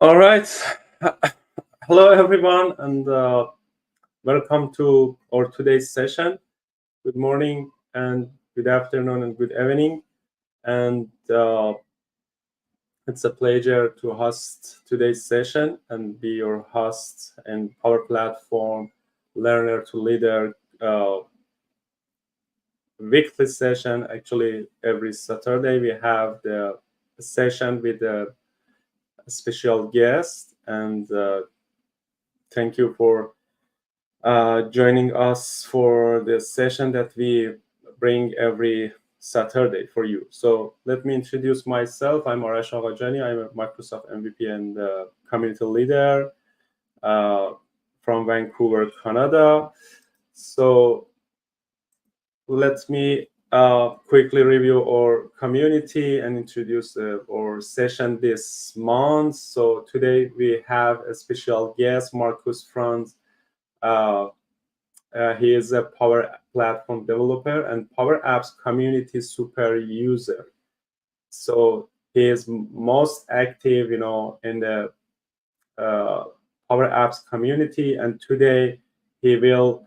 All right. Hello, everyone, and welcome to our today's session. Good morning, and good afternoon, and good evening. And it's a pleasure to host today's session and be your host and Power Platform Learner to Leader weekly session. Actually, every Saturday we have the session with a special guest, and thank you for joining us for the session that we bring every Saturday for you. So let me introduce myself. I'm Arash Aghajani. I'm a Microsoft MVP and community leader from Vancouver, Canada. So let me quickly review our community and introduce our session this month. So today we have a special guest, Markus Franz. He is a Power Platform developer and Power Apps community super user. So he is most active, in the Power Apps community. And today he will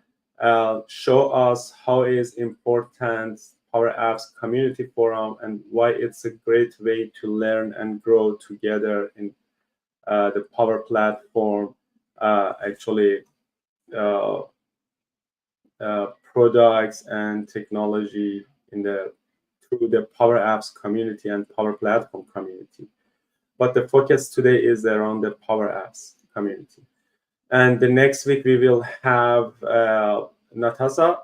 show us how is important Power Apps community forum and why it's a great way to learn and grow together in the Power Platform. Actually. Products and technology through the Power Apps community and Power Platform community. But the focus today is around the Power Apps community. And the next week we will have Natasha,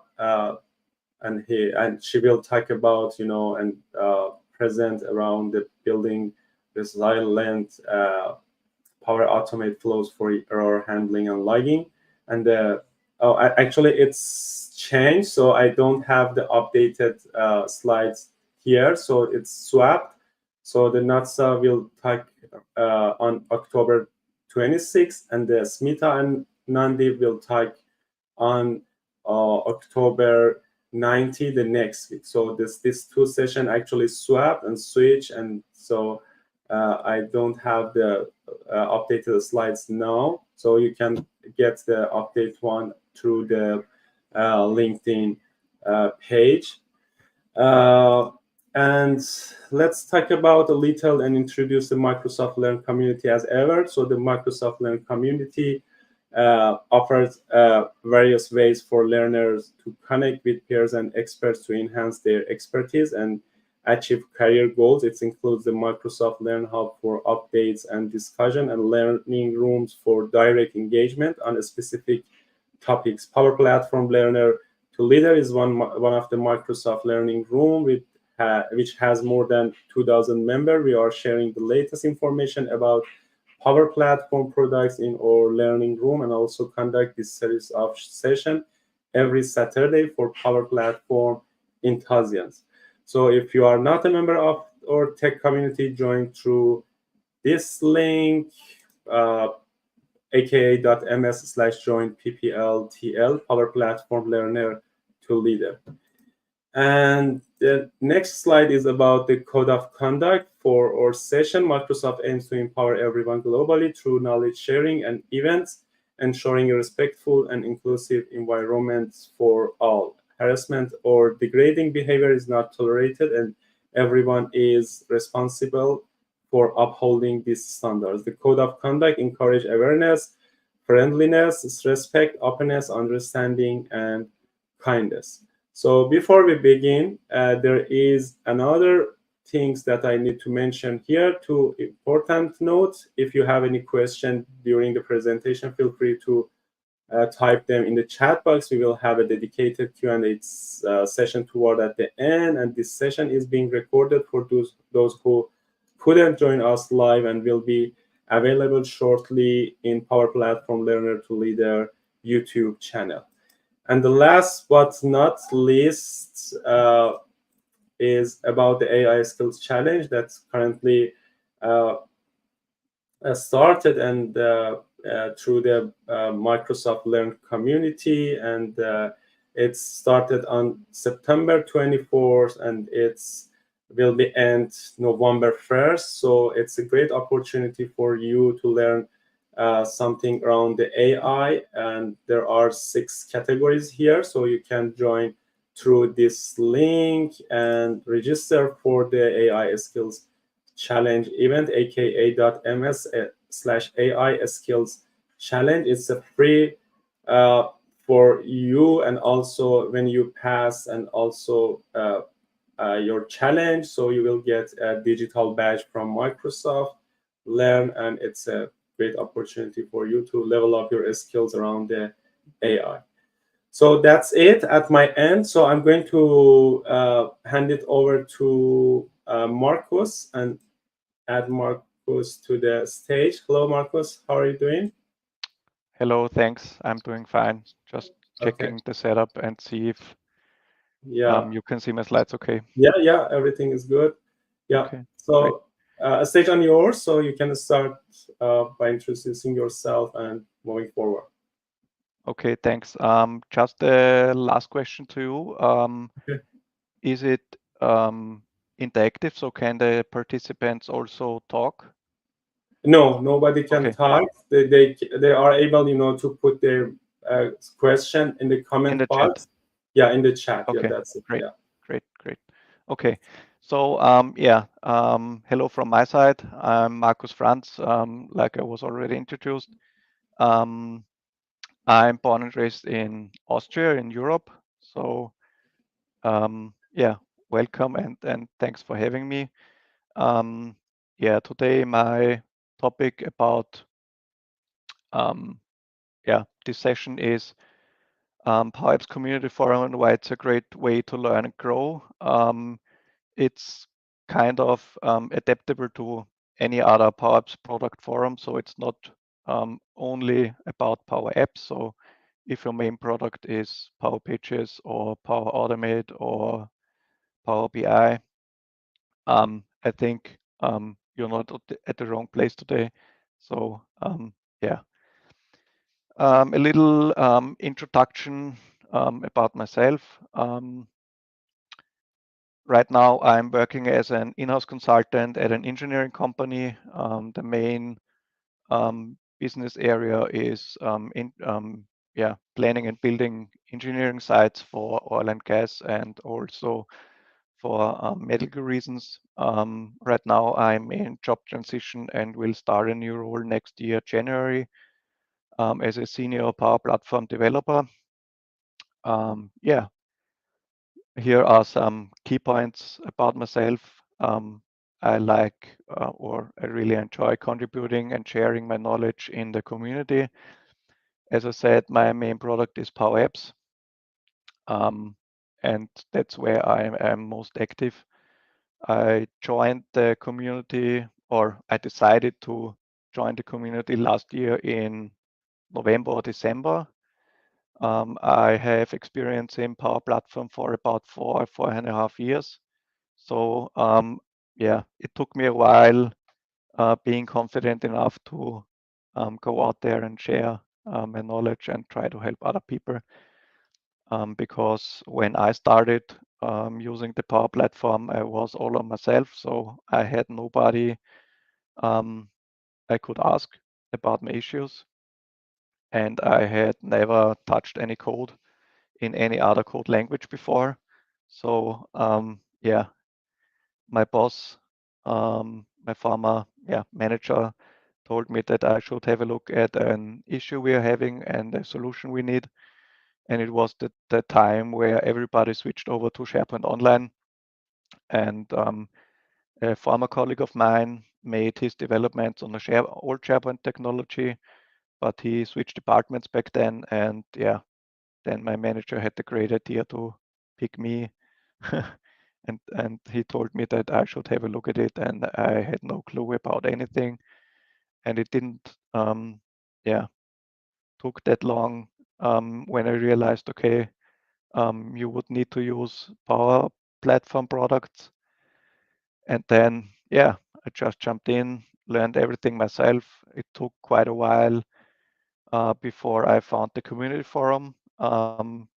and she will talk about and present around the building resilient Power Automate flows for error handling and logging. And actually it's changed, so I don't have the updated slides here, so it's swapped. So the Natsa will talk on October 26th, and the Smita and Nandi will talk on October 90 the next week. So this two session actually swap and switch, and so I don't have the updated slides now, so you can get the update one through the LinkedIn page. And let's talk about a little and introduce the Microsoft Learn community as ever. So the Microsoft Learn community offers various ways for learners to connect with peers and experts to enhance their expertise and achieve career goals. It includes the Microsoft Learn Hub for updates and discussion, and learning rooms for direct engagement on specific topics. Power Platform Learner to Leader is one of the Microsoft Learning Room which has more than 2,000 members. We are sharing the latest information about Power Platform products in our learning room, and also conduct this series of sessions every Saturday for Power Platform enthusiasts. So if you are not a member of our tech community, join through this link, aka.ms/join PPLTL, Power Platform Learner to Leader. And the next slide is about the code of conduct for our session. Microsoft aims to empower everyone globally through knowledge sharing and events, ensuring a respectful and inclusive environment for all. Harassment or degrading behavior is not tolerated, and everyone is responsible for upholding these standards. The code of conduct encourages awareness, friendliness, respect, openness, understanding, and kindness. So before we begin, there is another things that I need to mention here. Two important notes. If you have any question during the presentation, feel free to type them in the chat box. We will have a dedicated Q&A session toward at the end, and this session is being recorded for those who couldn't join us live, and will be available shortly in Power Platform Learner to Leader YouTube channel. And the last but not least is about the AI Skills Challenge that's currently started and through the Microsoft Learn community, and it started on September 24th, and it's will be end November 1st. So it's a great opportunity for you to learn something around the AI. And there are 6 categories here. So you can join through this link and register for the AI Skills Challenge event, aka.ms/AI Skills Challenge. It's a free for you, and also when you pass and also your challenge, so you will get a digital badge from Microsoft Learn, and it's a great opportunity for you to level up your skills around the AI. So that's it at my end. So I'm going to hand it over to Markus and add Markus to the stage. Hello, Markus. How are you doing? Hello, thanks. I'm doing fine. Just Okay. checking the setup and see if Yeah. you can see my slides okay. Yeah. Everything is good. Yeah. Okay, great. So a stage on yours, so you can start by introducing yourself and moving forward. Okay, thanks. Just a last question to you. Okay. Is it interactive, so can the participants also talk? No, nobody can Okay, type. They are able, to put their question in the in comment the chat. box. Yeah, in the chat. Yeah, Okay, that's it. great, Yeah. great. Okay, so yeah, hello from my side. I'm Markus Franz, like I was already introduced. Um, I'm born and raised in Austria, in Europe. So yeah, welcome and thanks for having me. Yeah, today my topic about yeah, this session is Power Apps Community Forum and why it's a great way to learn and grow. It's kind of adaptable to any other Power Apps product forum, so it's not only about Power Apps. So if your main product is Power Pages or Power Automate or Power BI, I think you're not at the wrong place today. So yeah, a little introduction about myself. Right now, I'm working as an in-house consultant at an engineering company. The main business area is yeah, planning and building engineering sites for oil and gas and also for medical reasons. Right now, I'm in job transition and will start a new role next year, January, as a senior Power Platform developer. Yeah, here are some key points about myself. I like or I really enjoy contributing and sharing my knowledge in the community. As I said, my main product is Power Apps, and that's where I am most active. I joined the community, or I decided to join the community last year in November or December. I have experience in Power Platform for about 4.5 years. So yeah, it took me a while being confident enough to go out there and share my knowledge and try to help other people. Because when I started using the Power Platform, I was all on myself, so I had nobody I could ask about my issues, and I had never touched any code in any other code language before. So yeah, my boss, my former manager, told me that I should have a look at an issue we are having and a solution we need. And it was the time where everybody switched over to SharePoint Online. And a former colleague of mine made his developments on the old SharePoint technology, but he switched departments back then. And yeah, then my manager had the great idea to pick me. And he told me that I should have a look at it, and I had no clue about anything. And it didn't, yeah, took that long when I realized, okay, you would need to use Power Platform products. And then, yeah, I just jumped in, learned everything myself. It took quite a while before I found the community forum.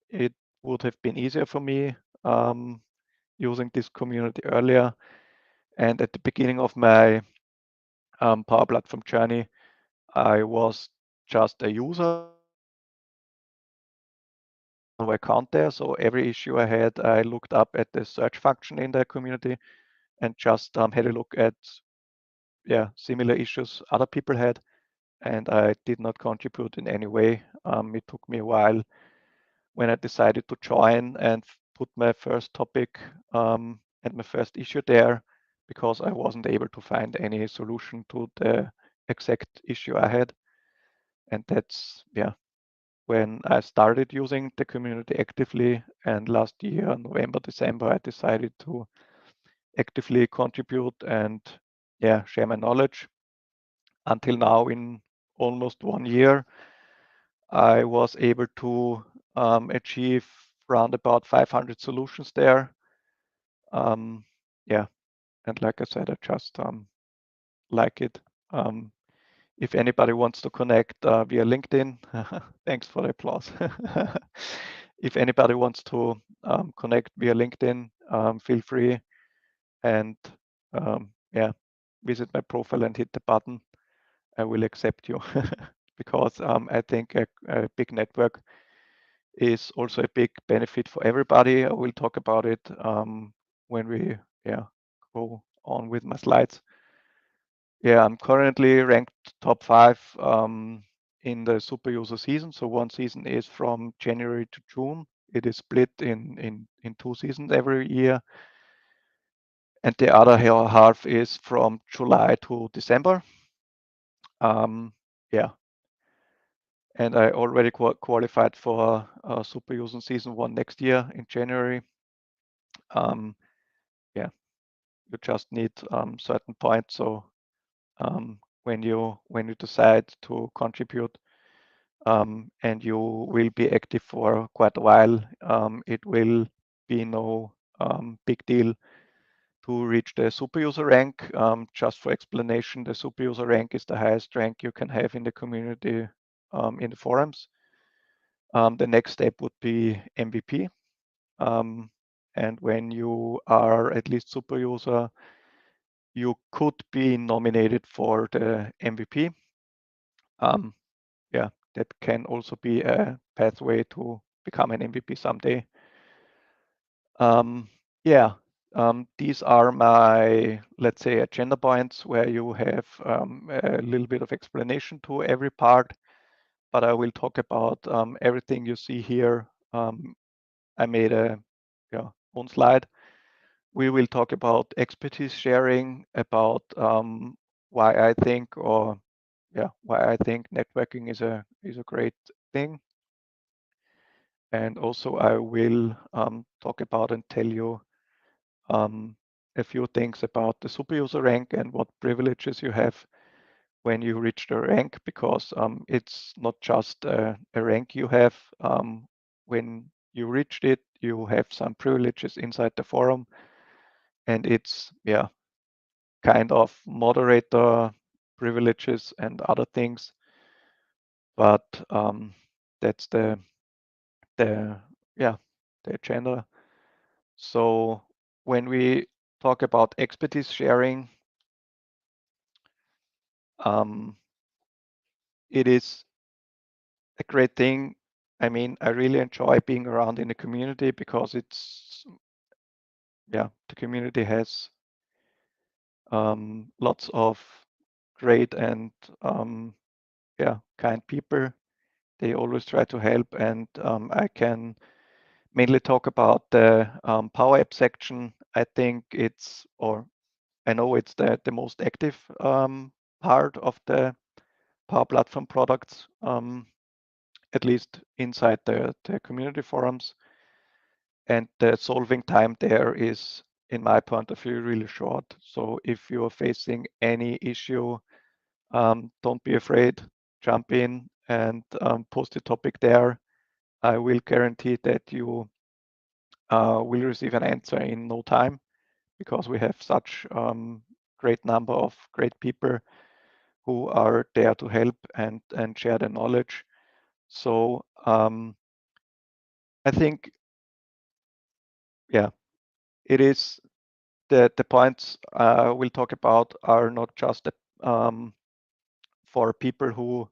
It would have been easier for me using this community earlier. And at the beginning of my Power Platform journey, I was just a user. No account there. So every issue I had, I looked up at the search function in the community and just had a look at similar issues other people had. And I did not contribute in any way. It took me a while when I decided to join and put my first topic and my first issue there, because I wasn't able to find any solution to the exact issue I had. And that's when I started using the community actively. And last year, November, December, I decided to actively contribute and share my knowledge. Until now, in almost 1 year, I was able to achieve around about 500 solutions there. And like I said, I just like it. If anybody wants to connect via LinkedIn, thanks for the applause. If anybody wants to connect via LinkedIn, feel free and visit my profile and hit the button. I will accept you because I think a big network is also a big benefit for everybody. I will talk about it when we go on with my slides. I'm currently ranked top 5 in the super user season. So one season is from January to June. It is split in 2 seasons every year. And the other half is from July to December. And I already qualified for super user season 1 next year in January. You just need certain points. So when you decide to contribute and you will be active for quite a while, it will be no big deal to reach the super user rank. Just for explanation, the super user rank is the highest rank you can have in the community in the forums. The next step would be MVP. And when you are at least super user, you could be nominated for the MVP. That can also be a pathway to become an MVP someday. These are my, let's say, agenda points where you have a little bit of explanation to every part, but I will talk about everything you see here. I made a own slide. We will talk about expertise sharing, about why I think networking is a great thing. And also I will talk about and tell you a few things about the super user rank and what privileges you have when you reach the rank, because it's not just a rank you have. When you reached it, you have some privileges inside the forum, and it's kind of moderator privileges and other things, but that's the agenda. So when we talk about expertise sharing, it is a great thing. I mean, I really enjoy being around in the community because it's the community has lots of great and kind people. They always try to help, and I can mainly talk about the Power App section. I think I know it's the most active part of the Power Platform products, at least inside the community forums. And the solving time there is, in my point of view, really short. So if you are facing any issue, don't be afraid, jump in and post a topic there. I will guarantee that you will receive an answer in no time, because we have such great number of great people who are there to help and share the knowledge. So I think it is the points we'll talk about are not just for people who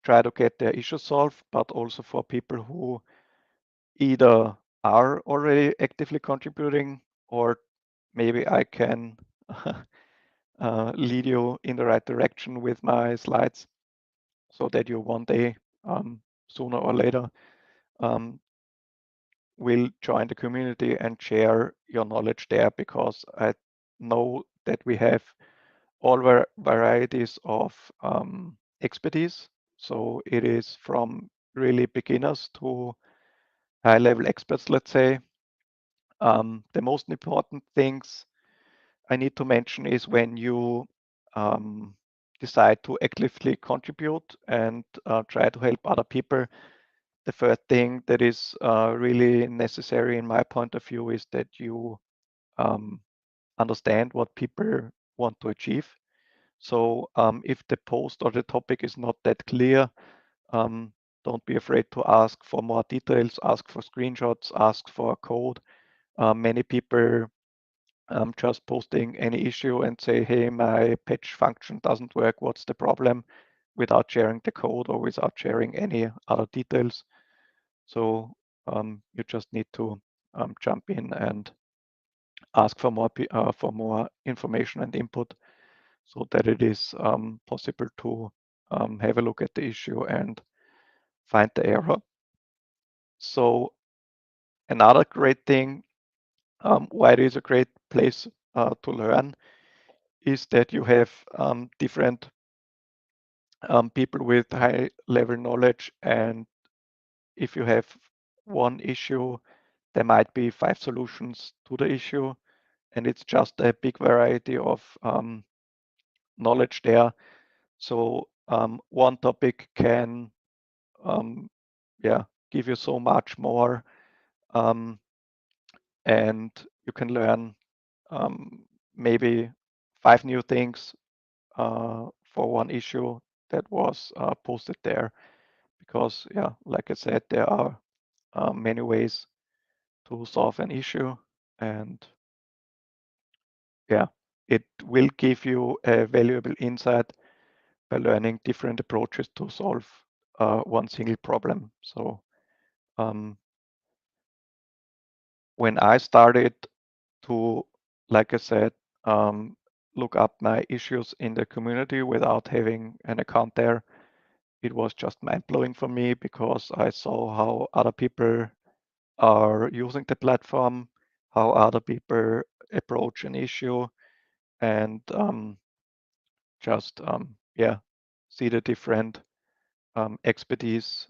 try to get their issues solved, but also for people who either are already actively contributing, or maybe I can lead you in the right direction with my slides so that you one day, sooner or later, will join the community and share your knowledge there, because I know that we have all varieties of expertise. So it is from really beginners to high-level experts, let's say. The most important things I need to mention is when you decide to actively contribute and try to help other people. The first thing that is really necessary in my point of view is that you understand what people want to achieve. So if the post or the topic is not that clear, don't be afraid to ask for more details, ask for screenshots, ask for a code. Many people just posting any issue and say, hey, my patch function doesn't work, what's the problem, without sharing the code or without sharing any other details. So you just need to jump in and ask for more information and input, so that it is possible to have a look at the issue and find the error. So another great thing, why it is a great place to learn, is that you have different people with high level knowledge, and if you have one issue, there might be 5 solutions to the issue, and it's just a big variety of knowledge there. So one topic can give you so much more, and you can learn maybe 5 new things for one issue that was posted there, because like I said, there are many ways to solve an issue, and it will give you a valuable insight by learning different approaches to solve one single problem. So when I started to, like I said, look up my issues in the community without having an account there, it was just mind-blowing for me, because I saw how other people are using the platform, how other people approach an issue, and just see the different expertise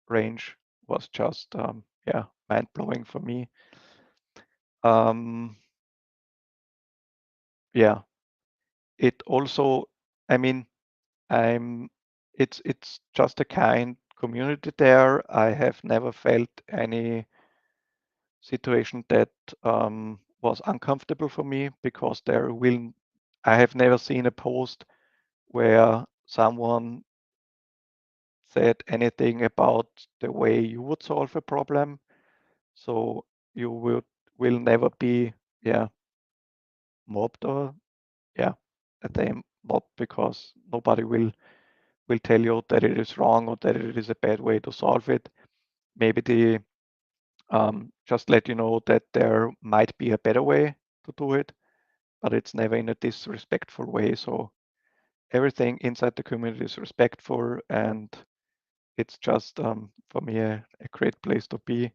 range was just mind-blowing for me. It also, I mean, it's just a kind community there. I have never felt any situation that was uncomfortable for me, because I have never seen a post where someone said anything about the way you would solve a problem. So you will never be mobbed, or at the mobbed, because nobody will tell you that it is wrong or that it is a bad way to solve it. Maybe they just let you know that there might be a better way to do it, but it's never in a disrespectful way. So everything inside the community is respectful, and it's just for me a great place to be.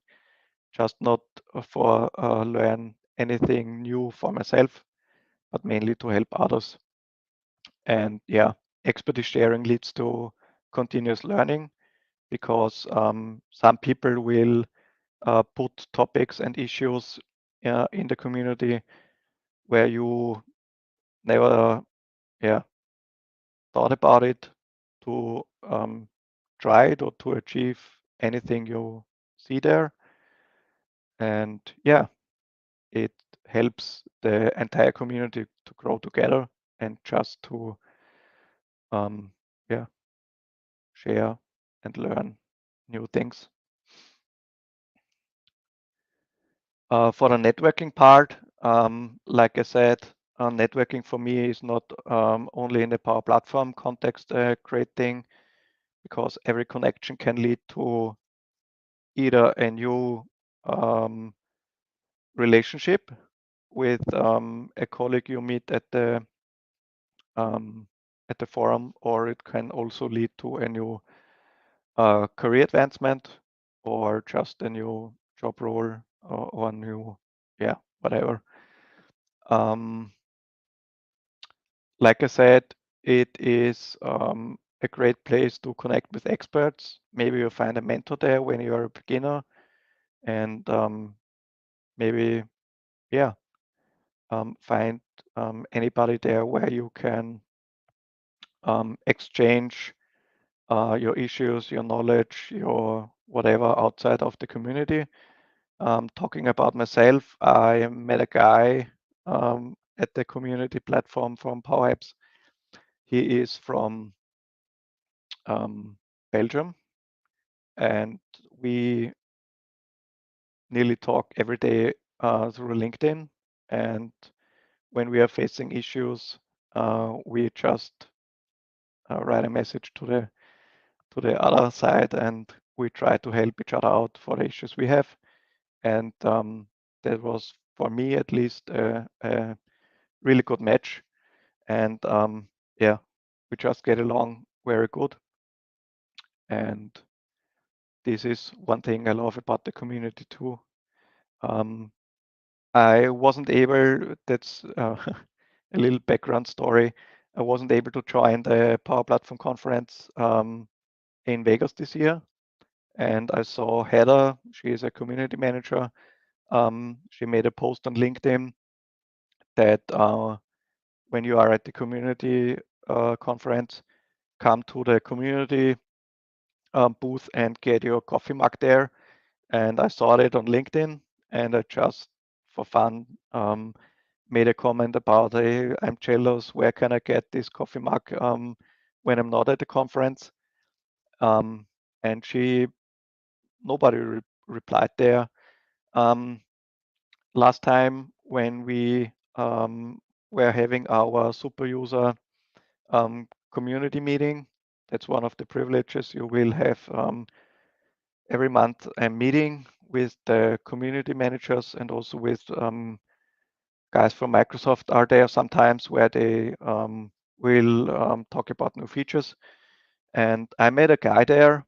Just not for learn anything new for myself, but mainly to help others. And expertise sharing leads to continuous learning, because some people will put topics and issues in the community where you never thought about it to try it or to achieve anything you see there. And it helps the entire community to grow together and just to share and learn new things. For the networking part, like I said, networking for me is not only in the Power Platform context a great thing, because every connection can lead to either a new relationship with a colleague you meet at the forum, or it can also lead to a new career advancement, or just a new job role, or new, yeah, whatever. Like I said, it is a great place to connect with experts. Maybe you find a mentor there when you're a beginner, and maybe, yeah, find anybody there where you can exchange your issues, your knowledge, your whatever outside of the community. Talking about myself, I met a guy at the community platform from Power Apps. He is from Belgium, and we nearly talk every day through LinkedIn. And when we are facing issues, we just write a message to the other side, and we try to help each other out for the issues we have. And that was, for me at least, a really good match. And yeah, we just get along very good. And this is one thing I love about the community too. I wasn't able, that's a little background story. I wasn't able to join the Power Platform conference in Vegas this year. And I saw Heather, she is a community manager. She made a post on LinkedIn that when you are at the community conference, come to the community booth and get your coffee mug there. And I saw it on LinkedIn, and I just, for fun, made a comment about, hey, I'm jealous, where can I get this coffee mug when I'm not at the conference? And nobody replied there. Last time when we were having our super user community meeting, that's one of the privileges. You will have every month a meeting with the community managers, and also with guys from Microsoft are there sometimes, where they will talk about new features. And I met a guy there,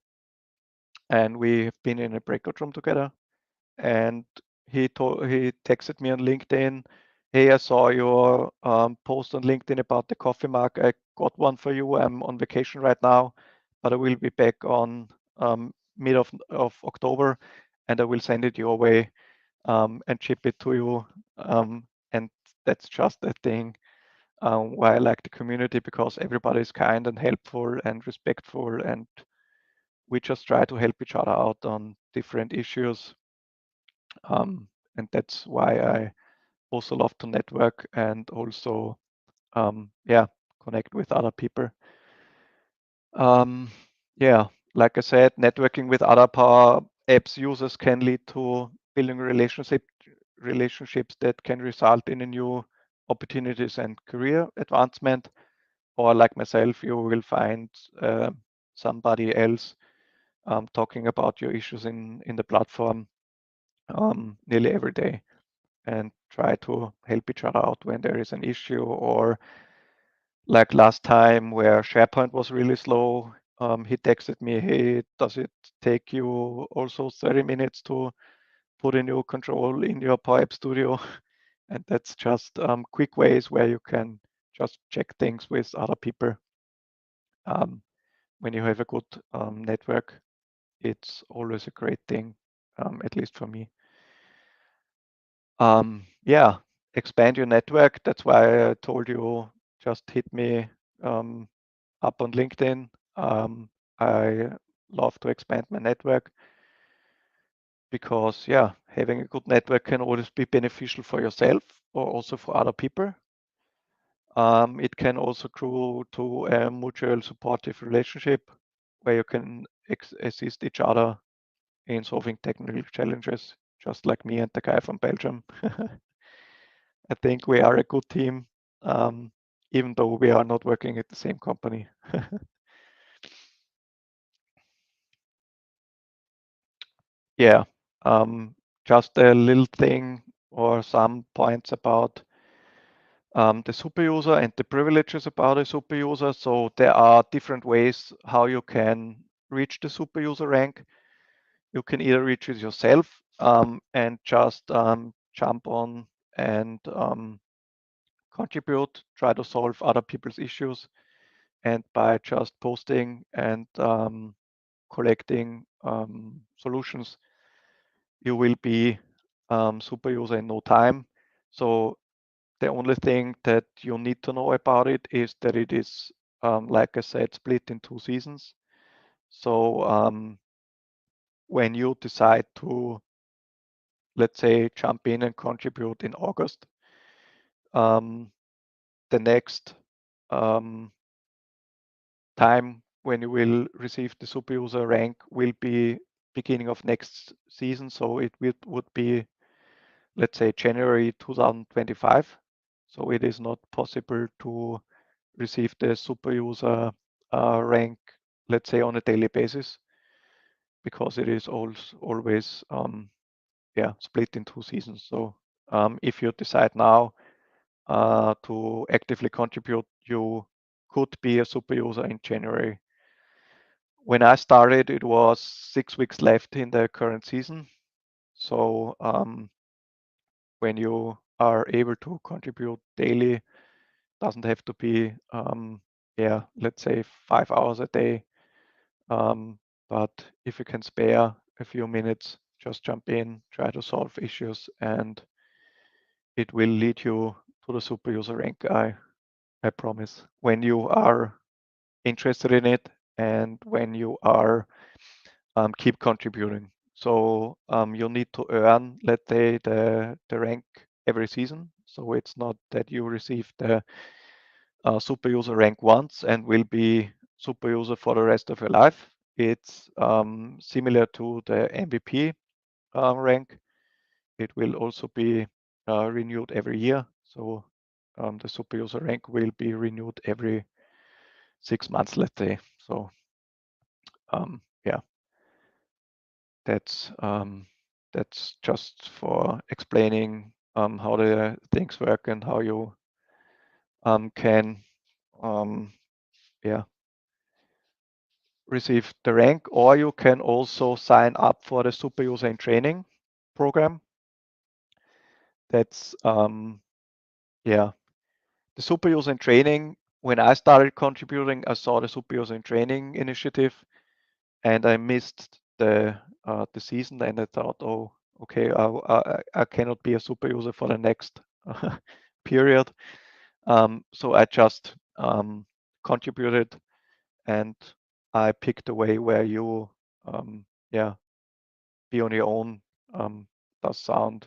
and we have been in a breakout room together. And he texted me on LinkedIn, hey, I saw your post on LinkedIn about the coffee mug. I got one for you. I'm on vacation right now, but I will be back on mid of October, and I will send it your way and ship it to you. And that's just a thing why I like the community, because everybody is kind and helpful and respectful, and we just try to help each other out on different issues. And that's why I also love to network, and also, yeah, connect with other people. Yeah, like I said, networking with other Power Apps users can lead to building relationships that can result in a new opportunities and career advancement. Or like myself, you will find somebody else talking about your issues in the platform nearly every day, and try to help each other out when there is an issue. Or like last time, where SharePoint was really slow, he texted me, hey, does it take you also 30 minutes to put a new control in your Power App Studio? And that's just quick ways where you can just check things with other people. When you have a good network, it's always a great thing, at least for me. Yeah, expand your network. That's why I told you, just hit me up on LinkedIn. I love to expand my network, because, yeah, having a good network can always be beneficial for yourself or also for other people. It can also grow to a mutual supportive relationship, where you can assist each other in solving technical challenges just like me and the guy from Belgium. I think we are a good team, even though we are not working at the same company. Yeah, just a little thing or some points about the super user and the privileges about a super user. So there are different ways how you can reach the super user rank. You can either reach it yourself and just jump on and contribute, try to solve other people's issues, and by just posting and collecting solutions, you will be super user in no time. So the only thing that you need to know about it is that it is, like I said, split in 2 seasons. So when you decide to, let's say, jump in and contribute in August, the next time when you will receive the super user rank will be beginning of next season. So it would be, let's say, January 2025. So it is not possible to receive the super user rank, let's say, on a daily basis, because it is always split in 2 seasons. So if you decide now to actively contribute, you could be a super user in January. When I started, it was 6 weeks left in the current season. So when you are able to contribute daily, doesn't have to be, let's say 5 hours a day. But if you can spare a few minutes, just jump in, try to solve issues, and it will lead you to the super user rank, I promise, when you are interested in it and when you are keep contributing. So you need to earn, let's say, the rank every season. So it's not that you receive the super user rank once and will be super user for the rest of your life. It's similar to the MVP rank. It will also be renewed every year. So the super user rank will be renewed every 6 months, let's say. So that's just for explaining how the things work and how you can receive the rank, or you can also sign up for the super user in training program. That's the super user in training. When I started contributing, I saw the super user in training initiative, and I missed the season, and I thought, oh, okay, I cannot be a super user for the next period. So I just contributed, and I picked a way where you be on your own. Does sound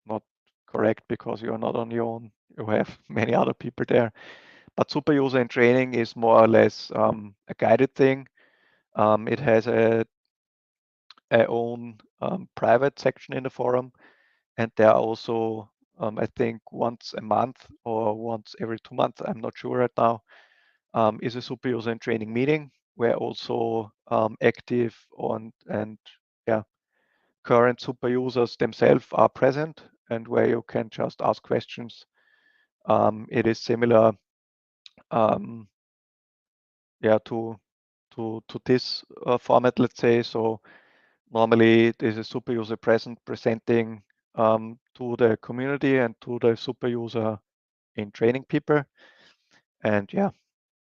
not correct because you're not on your own. You have many other people there. But super user in training is more or less a guided thing. It has a own private section in the forum, and there are also I think once a month or once every 2 months, I'm not sure right now, is a super user in training meeting where also active and current super users themselves are present, and where you can just ask questions. It is similar to this format, let's say. So normally there's a super user presenting to the community and to the super user in training people, and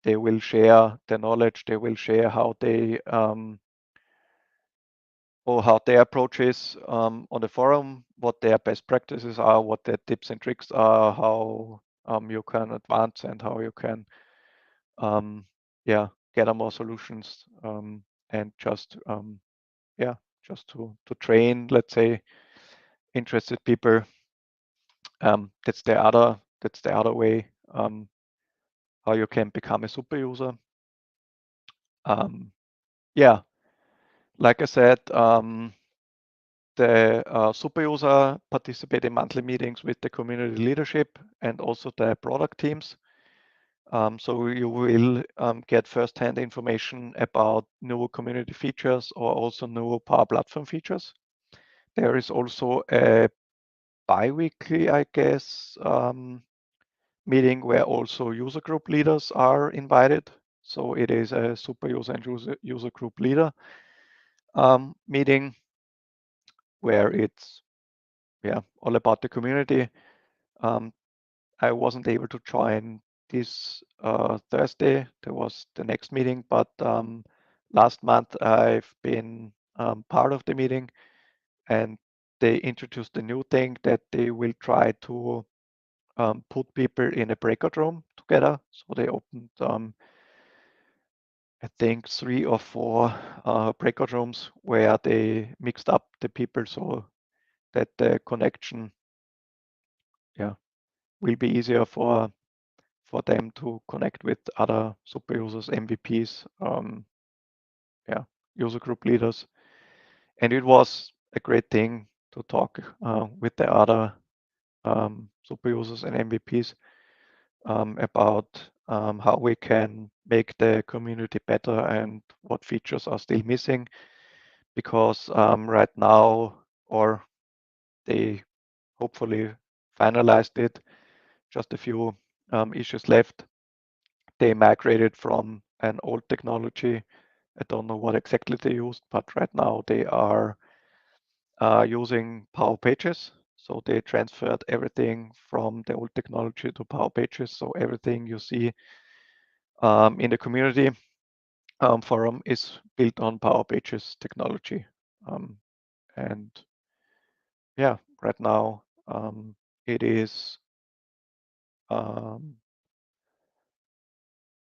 they will share their knowledge. They will share how they or how their approach is on the forum, what their best practices are, what their tips and tricks are, how you can advance and how you can gather more solutions, and just just to train, let's say, interested people. That's the other way how you can become a super user. Like I said, the super user participate in monthly meetings with the community leadership and also the product teams. So you will get first-hand information about new community features or also new Power Platform features. There is also a bi-weekly, I guess, meeting where also user group leaders are invited. So it is a super user and user group leader meeting where it's all about the community. I wasn't able to join this Thursday. There was the next meeting, but last month I've been part of the meeting, and they introduced a new thing that they will try to put people in a breakout room together. So they opened, I think, 3 or 4 breakout rooms where they mixed up the people so that the connection will be easier for them to connect with other super users, MVPs, user group leaders. And it was a great thing to talk with the other super users and MVPs about how we can make the community better and what features are still missing. Because right now, or they hopefully finalized it, just a few issues left. They migrated from an old technology. I don't know what exactly they used, but right now they are using Power Pages. So they transferred everything from the old technology to Power Pages. So everything you see in the community forum is built on Power Pages technology. And right now it is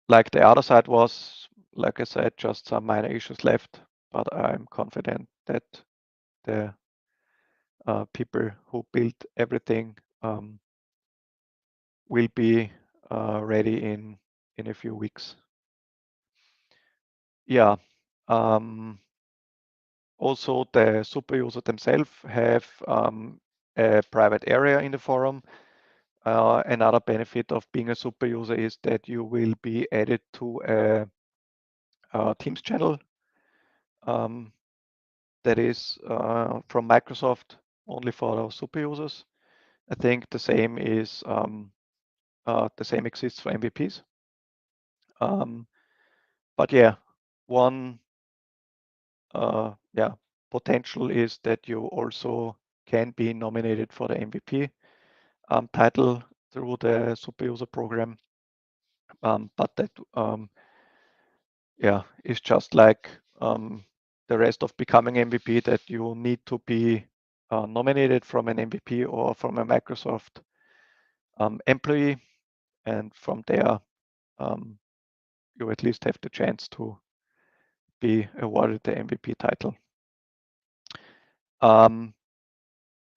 like the other side was, like I said, just some minor issues left, but I'm confident that the people who built everything will be ready in a few weeks. Yeah. Also, the super users themselves have a private area in the forum. Another benefit of being a super user is that you will be added to a Teams channel that is from Microsoft only for our super users. I think the same is the same exists for MVPs. But yeah, one potential is that you also can be nominated for the MVP title through the super user program. But that is just like the rest of becoming MVP, that you need to be nominated from an MVP or from a Microsoft employee, and from there you at least have the chance to be awarded the MVP title. On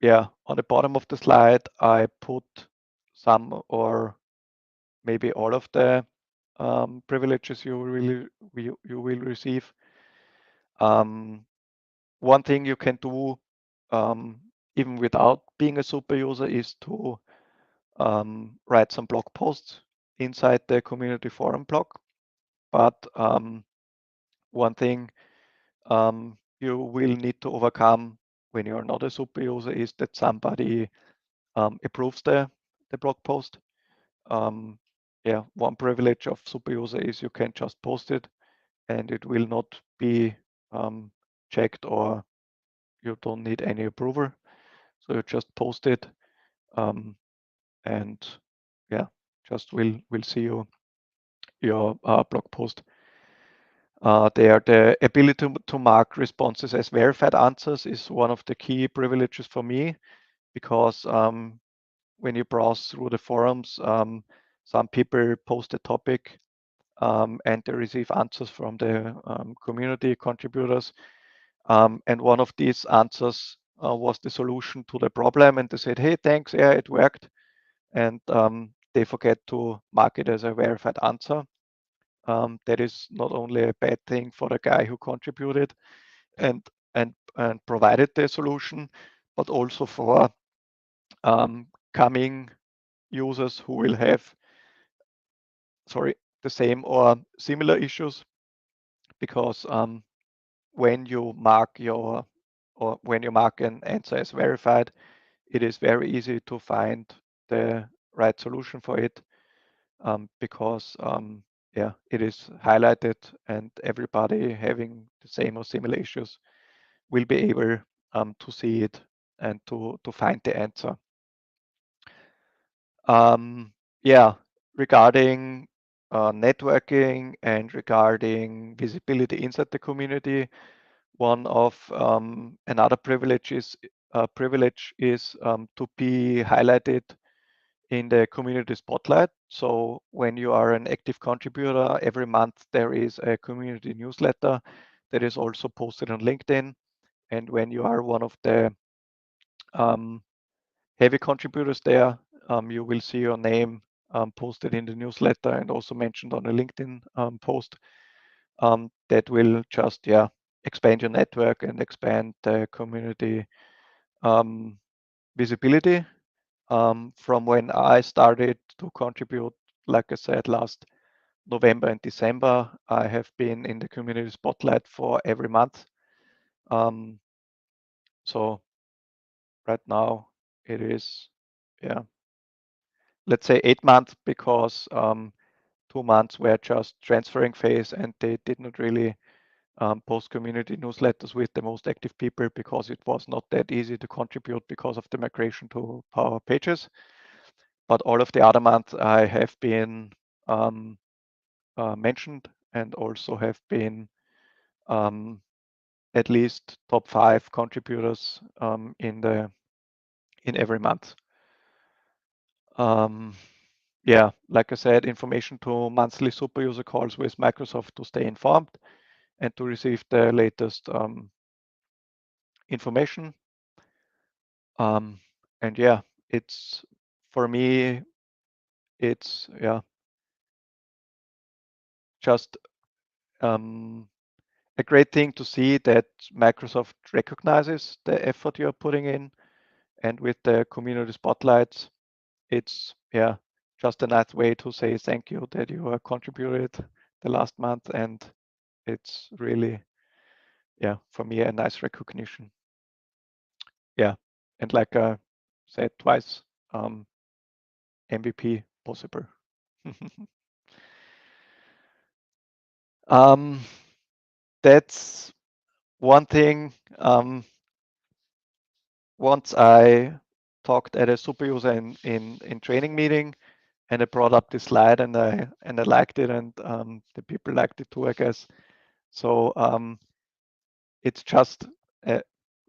the bottom of the slide, I put some or maybe all of the privileges you will receive. One thing you can do even without being a super user is to write some blog posts inside the community forum blog. But one thing you will need to overcome when you're not a super user is that somebody approves the blog post. One privilege of super user is you can just post it and it will not be checked, or you don't need any approval. So you just post it and just we'll see your blog post. There, the ability to mark responses as verified answers is one of the key privileges for me, because when you browse through the forums, some people post a topic and they receive answers from the community contributors. And one of these answers was the solution to the problem, and they said, hey, thanks, yeah, it worked. And they forget to mark it as a verified answer. That is not only a bad thing for the guy who contributed, and and provided the solution, but also for coming users who will have the same or similar issues, because when you mark an answer as verified, it is very easy to find the right solution for it, because it is highlighted, and everybody having the same or similar issues will be able to see it and to find the answer. Regarding networking and regarding visibility inside the community, one of another privilege is to be highlighted in the community spotlight. So when you are an active contributor, every month there is a community newsletter that is also posted on LinkedIn. And when you are one of the heavy contributors there, you will see your name posted in the newsletter and also mentioned on a LinkedIn post. That will just expand your network and expand the community visibility. From when I started to contribute, like I said, last November and December, I have been in the community spotlight for every month. So right now it is, let's say 8 months, because 2 months were just transferring phase and they did not really post community newsletters with the most active people, because it was not that easy to contribute because of the migration to Power Pages. But all of the other months I have been mentioned, and also have been at least top 5 contributors in every month. Like I said, information to monthly super user calls with Microsoft to stay informed and to receive the latest information. It's, for me, it's just a great thing to see that Microsoft recognizes the effort you're putting in, and with the community spotlights, it's just a nice way to say thank you that you have contributed the last month, and it's really for me a nice recognition. And like I said twice, MVP possible. That's one thing. Once I talked at a super user in training meeting, and I brought up this slide, and I liked it, and the people liked it too, I guess. So it's just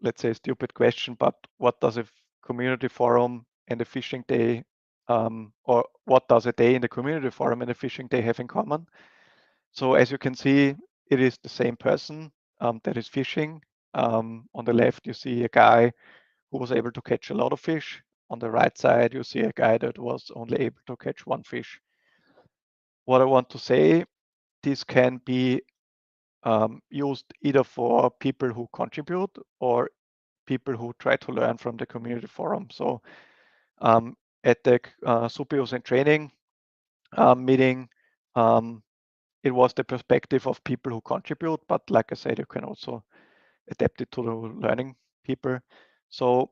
let's say a stupid question, but what does a community forum and a phishing day, or what does a day in the community forum and a phishing day have in common? So as you can see, it is the same person that is fishing. On the left, you see a guy who was able to catch a lot of fish. On the right side, you see a guy that was only able to catch one fish. What I want to say, this can be used either for people who contribute or people who try to learn from the community forum. So at the super user and training meeting, it was the perspective of people who contribute, but like I said, you can also adapt it to the learning people. So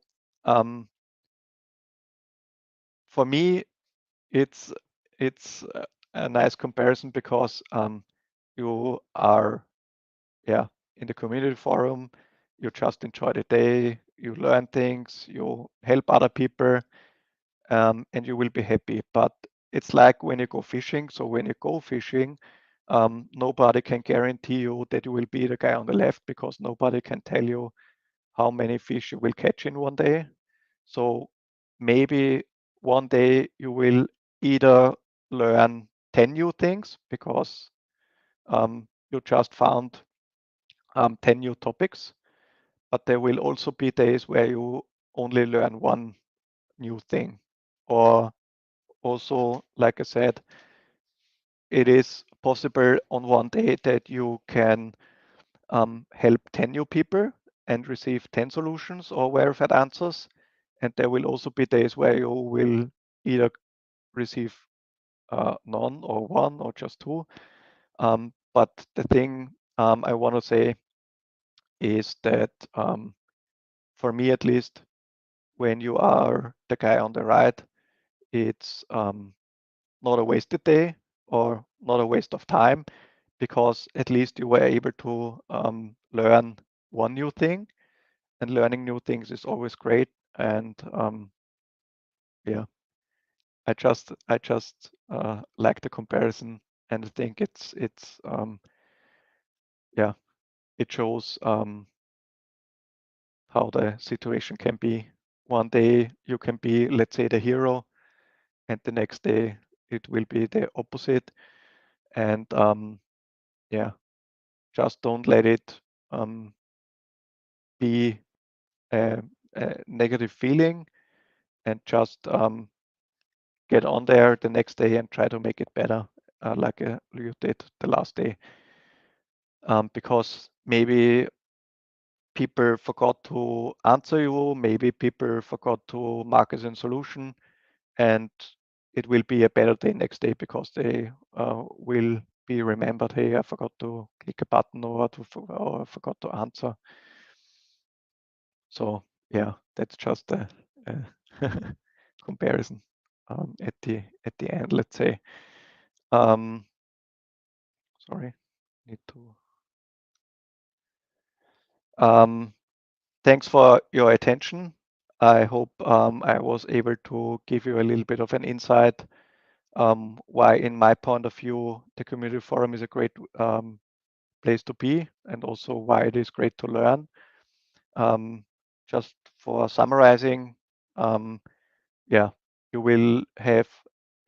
for me, it's a nice comparison, because you are in the community forum, you just enjoy the day, you learn things, you help other people, and you will be happy. But it's like when you go fishing. So when you go fishing, nobody can guarantee you that you will be the guy on the left, because nobody can tell you how many fish you will catch in one day. So maybe one day you will either learn 10 new things, because you just found 10 new topics, but there will also be days where you only learn one new thing. Or also, like I said, it is possible on one day that you can help 10 new people, and receive 10 solutions or verified answers. And there will also be days where you will either receive none or one or just two. But the thing I want to say is that for me at least, when you are the guy on the right, it's not a wasted day or not a waste of time, because at least you were able to learn one new thing, and learning new things is always great. And yeah, I just like the comparison, and I think it's yeah, it shows how the situation can be. One day you can be, let's say, the hero, and the next day it will be the opposite. And yeah, just don't let it be a negative feeling, and just get on there the next day and try to make it better, like you did the last day. Because maybe people forgot to answer you, maybe people forgot to mark as a solution, and it will be a better day next day because they will be remembered, hey, I forgot to click a button, or I forgot to answer. So yeah, that's just a comparison at the end, let's say. Sorry, need to. Thanks for your attention. I hope I was able to give you a little bit of an insight why, in my point of view, the community forum is a great place to be, and also why it is great to learn. Just for summarizing, yeah, you will have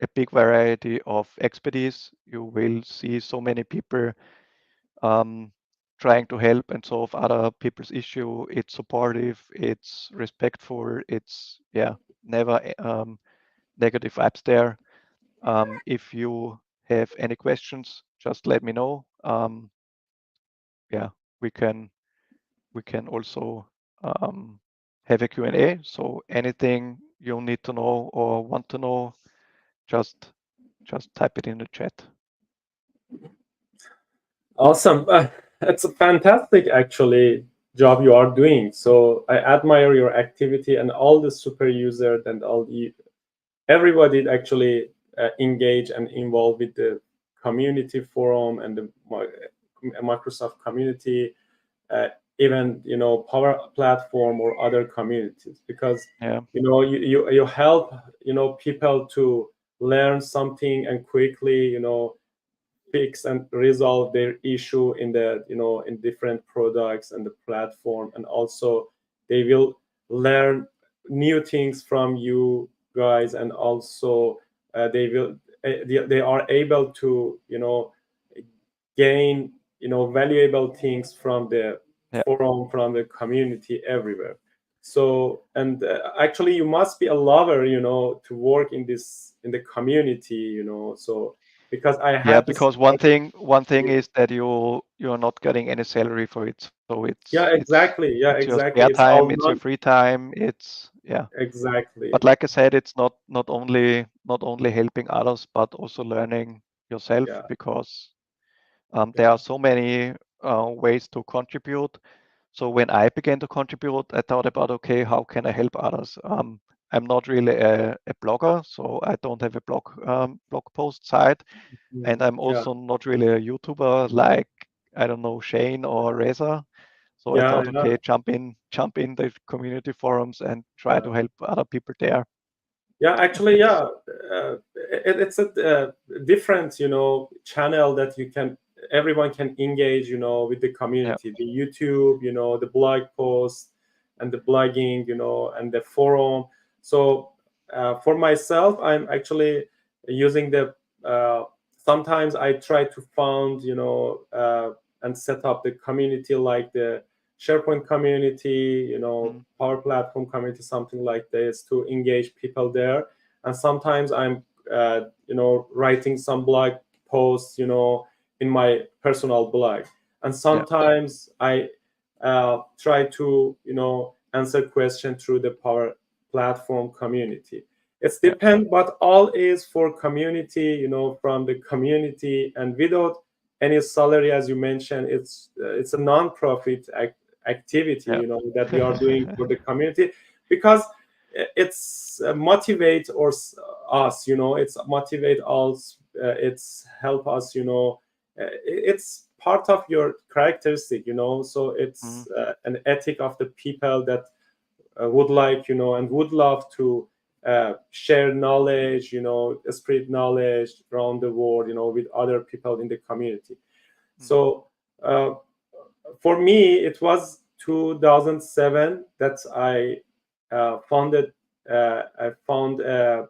a big variety of expertise. You will see so many people trying to help and solve other people's issue. It's supportive, it's respectful, it's never negative vibes there. If you have any questions, just let me know. Yeah, we can also have a Q&A. So anything you need to know or want to know, just type it in the chat. Awesome. It's a fantastic, actually, job you are doing. So I admire your activity, and all the super users and all everybody actually engage and involved with the community forum and the Microsoft community, even Power Platform or other communities, because you help people to learn something and quickly fix and resolve their issue in the in different products and the platform, and also they will learn new things from you guys, and also they are able to gain valuable things from the forum, from the community everywhere. So, and actually you must be a lover to work in the community, so because I had because one thing is that you're not getting any salary for it, so it's exactly it's your spare it's time, all it's your free time, it's exactly. But like I said, it's not only helping others, but also learning yourself, because there are so many ways to contribute. So when I began to contribute, I thought about, okay, how can I help others? I'm not really a blogger, so I don't have a blog post site, and I'm also not really a YouTuber like, I don't know, Shane or Reza. So I thought, okay, jump in the community forums and try to help other people there. Actually, it's a different channel that everyone can engage with the community, the YouTube, the blog posts and the blogging, and the forum. So for myself, I'm actually using the sometimes I try to found and set up the community, like the SharePoint community, Power Platform community, something like this, to engage people there. And sometimes I'm, writing some blog posts, in my personal blog. And sometimes I try to answer question through the Power Platform community. It's Yeah. depend, but all is for community, from the community, and without any salary, as you mentioned. It's a non-profit activity, Yeah. that we are doing for the community, because it's motivate us, it's motivate us, it's help us, it's part of your characteristic, so Mhm. it's an ethic of the people that would like, and would love to share knowledge, spread knowledge around the world, with other people in the community. Mhm. So for me, it was 2007 that I found a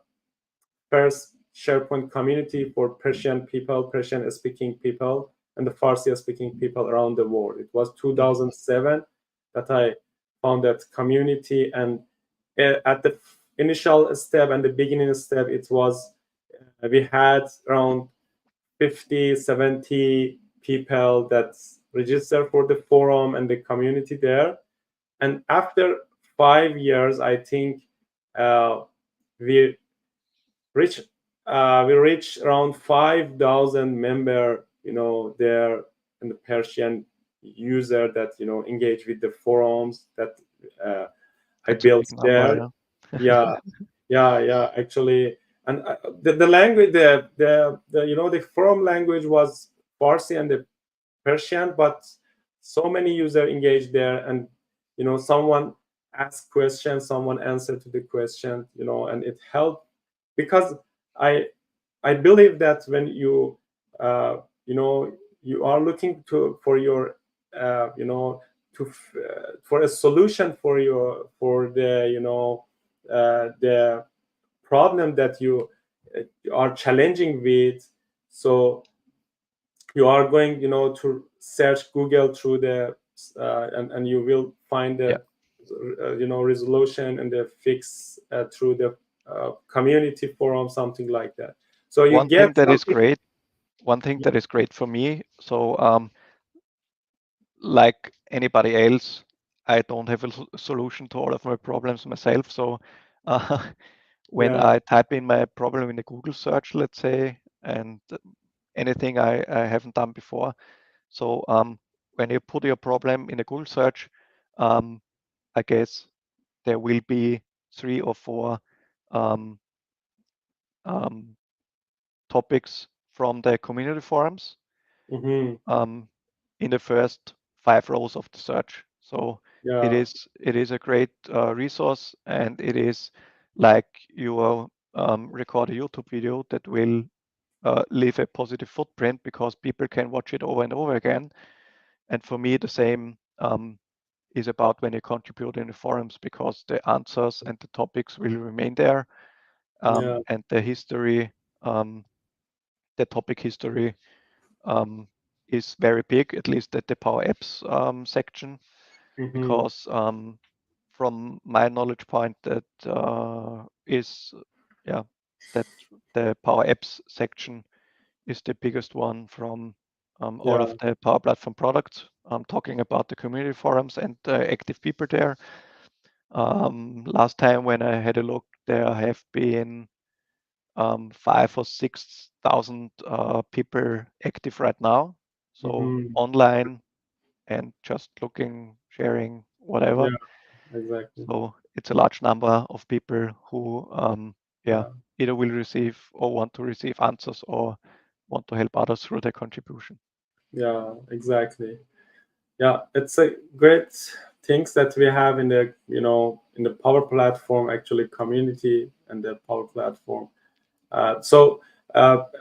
first SharePoint community for Persian people, Persian speaking people, and the Farsi speaking people around the world. It was Mhm. 2007 that I found that community. And at the initial step and the beginning step, it was we had around 50, 70 people that registered for the forum and the community there. And after 5 years, I think uh, we reach we reach around 5,000 member, there, in the Persian user that engage with the forums that uh, I That's a built big number, there. yeah. Yeah, yeah, actually. And the language, the the forum language was Farsi and the Persian, but so many user engaged there, and someone asked questions, someone answered to the question, and it helped, because I I believe that when uh, you know you are looking to for your for a solution for the the problem that you are challenging with. So you are going to search Google through the and you will find Yeah. the resolution and the fix through the community forum, something like that. So you One get thing that is something. great, one thing that is great for me, so like anybody else, I don't have a solution to all of my problems myself. So uh, when Yeah. I type in my problem in the Google search, let's say, and anything I haven't done before. So when you put your problem in a Google search, I guess there will be 3 or 4 um, um, topics from the community forums Mm-hmm. in the first 5 rows of the search. So it Yeah. is a great resource, and it is like you record a YouTube video that will leave a positive footprint because people can watch it over and over again. And for me, the same is about when you contribute in the forums, because the answers and the topics will remain there, Yeah. and the history, the topic history is very big, at least at the Power Apps section, Mm-hmm. because from my knowledge point, that is, yeah, that the Power Apps section is the biggest one from all of Yeah. the Power Platform products. I'm talking about the community forums and the active people there. Last time when I had a look, there have been 5 or 6 thousand people active right now. So Mm-hmm. online and just looking, sharing, whatever. Yeah. Exactly. So it's a large number of people who, yeah, Yeah. either will receive or want to receive answers or want to help others through their contribution. Yeah. Exactly. Yeah, it's a great things that we have in the in the Power Platform, actually, community and the Power Platform. So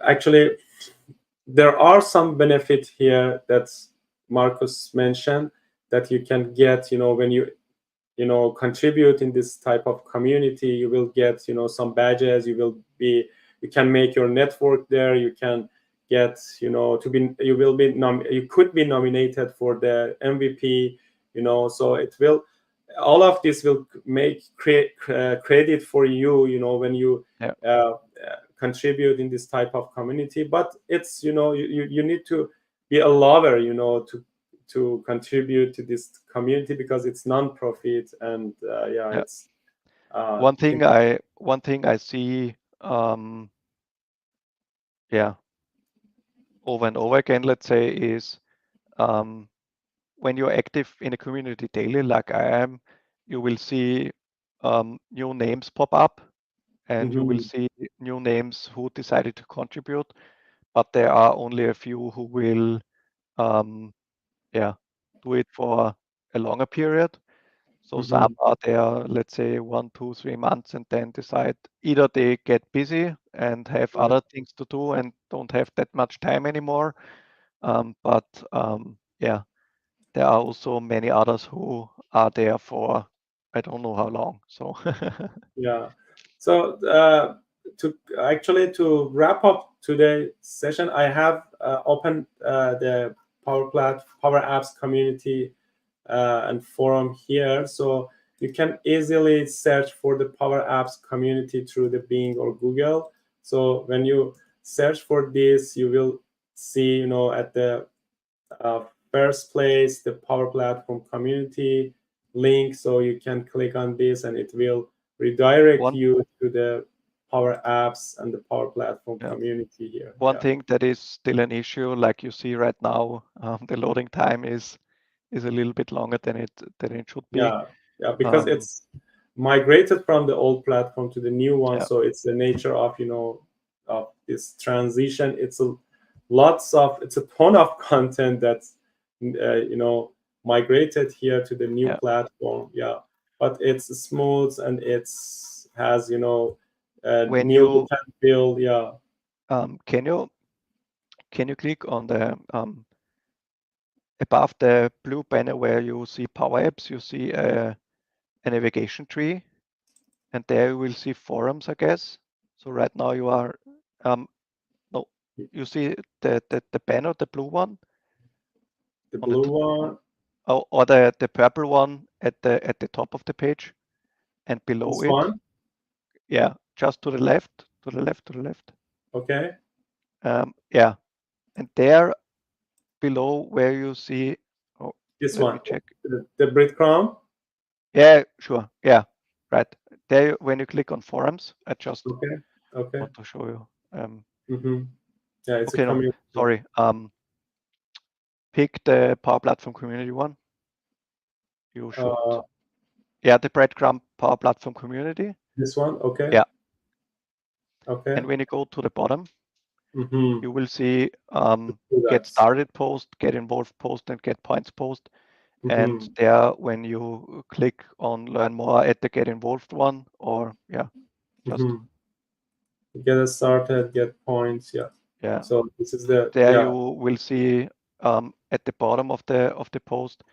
actually, there are some benefit here that Markus mentioned, that you can get, when you contribute in this type of community. You will get some badges. You can make your network there. You can get to be you will be you could be nominated for the MVP. So it will, all of this will create credit for you, when you Yeah. contribute in this type of community. But it's you need to be a lover, to contribute to this community because it's non-profit, and yeah, Yeah. it's One thing I see, yeah, over and over again, let's say, is when you're active in a community daily, like I am, you will see new names pop up, and you will see new names who decided to contribute, but there are only a few who will, yeah, do it for a longer period. So some are there, let's say 1, 2, 3 months, and then decide either they get busy and have other things to do and don't have that much time anymore. But yeah, there are also many others who are there for I don't know how long. So Yeah. So to wrap up today's session, I have opened the Power Apps community and forum here, so you can easily search for the Power Apps community through the Bing or Google. So when you search for this, you will see, at the uh, first place, the Power Platform community link. So you can click on this and it will redirect you to the Power Apps and the Power Platform community here. One thing that is still an issue, like you see right now, the loading time is a little bit longer than it should be. Yeah, because it's migrated from the old platform to the new one. So it's the nature of of this transition. It's a ton of content that's migrated here to the new platform. Yeah, but it's smooth and has when new you look and feel. Yeah. Can you click on the above the blue banner where you see Power Apps, you see a navigation tree, and there you will see forums, I guess. So right now you are no, you see the banner, the blue one, The on the blue one. or the purple one at the top of the page, and below This it, one. yeah, just to the left, to the left, to the left. Okay. Yeah, and there below where you see, oh, This let one. me check. The breadcrumb. Yeah, sure. Yeah, right. There, when you click on forums, I just Okay. want to show you. Yeah, it's Okay, a community. no, sorry. Pick the Power Platform community one. You should, yeah, the breadcrumb Power Platform community. This one, okay. Yeah. Okay. And when you go to the bottom, you will see get That's started post, get involved post, and get points post. And there, when you click on learn more at the get involved one, or just get started, get points. yeah. So this is the There you will see at the bottom of the post,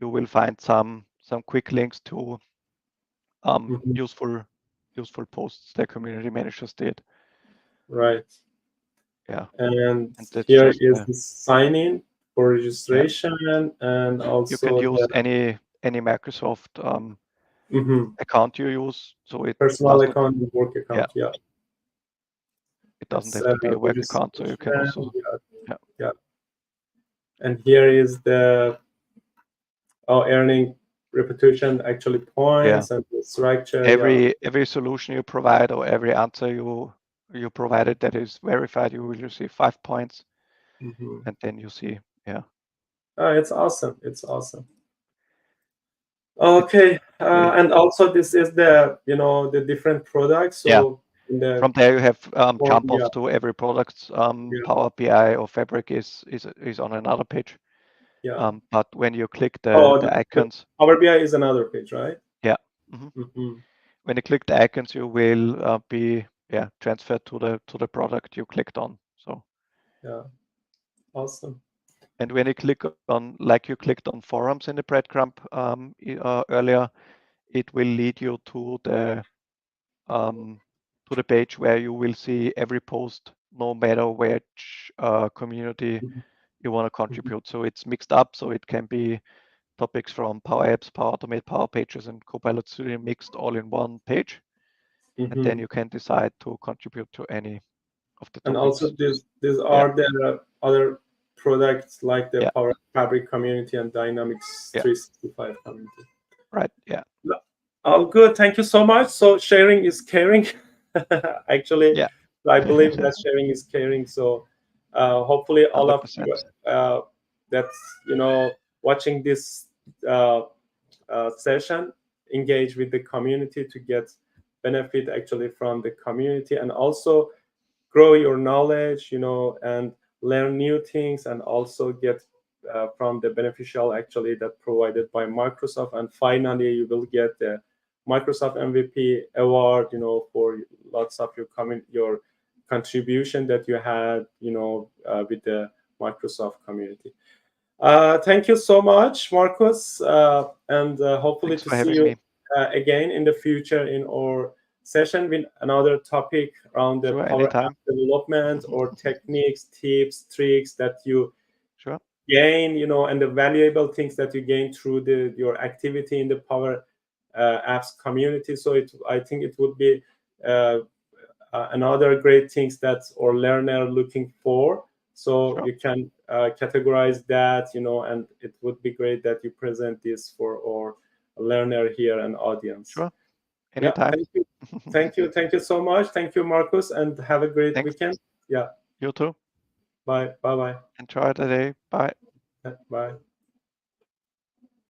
you will find some quick links to useful posts the community managers did. right. Yeah. And that's here just is the sign in for registration, and also you can use any Microsoft account you use. So it personal does not, account and work account. Yeah. It doesn't have to be a work account, so you can also yeah. And here is the earning repetition actually points and the structure. Every solution you provide or every answer you provided that is verified, you will receive 5 points. And then you see, it's awesome. It's awesome. Okay, and also this is the the different products. So from there you have jump offs to every product. Power BI or Fabric is on another page. But when you click the icons, Power BI is another page, right? Yeah. When you click the icons, you will be transferred to the product you clicked on. So yeah, awesome. And when you click on, like you clicked on forums in the breadcrumb earlier, it will lead you to the page where you will see every post, no matter which community you want to contribute. So it's mixed up, so it can be topics from Power Apps, Power Automate, Power Pages, and Copilot Studio mixed all in one page. And then you can decide to contribute to any of the topics. And also these are the other products like the Yeah. Power Fabric community and Dynamics Yeah. 365 community. Right. Yeah. All good. Thank you so much. So sharing is caring. Actually, Yeah. I believe that sharing is caring. So hopefully all of 100%. you that's watching this session engage with the community to get benefit actually from the community, and also grow your knowledge, and learn new things, and also get from the beneficial actually that provided by Microsoft. And finally, you will get the Microsoft MVP award, for lots of your contribution that you had, with the Microsoft community. Thank you so much, Markus, and hopefully Thanks to for see having you me. again in the future in our session with another topic around the Sure. Power App Anytime. development or techniques, tips, tricks that you Sure. gain, and the valuable things that you gain through your activity in the Power Apps community. So I think it would be another great things that our learner looking for. So Sure. you can categorize that, and it would be great that you present this for our learner here and audience. Sure. Yeah, Anytime. thank you so much. Thank you, Markus, and have a great Thanks. weekend. Yeah, You too. bye. Enjoy the day. Bye. Bye.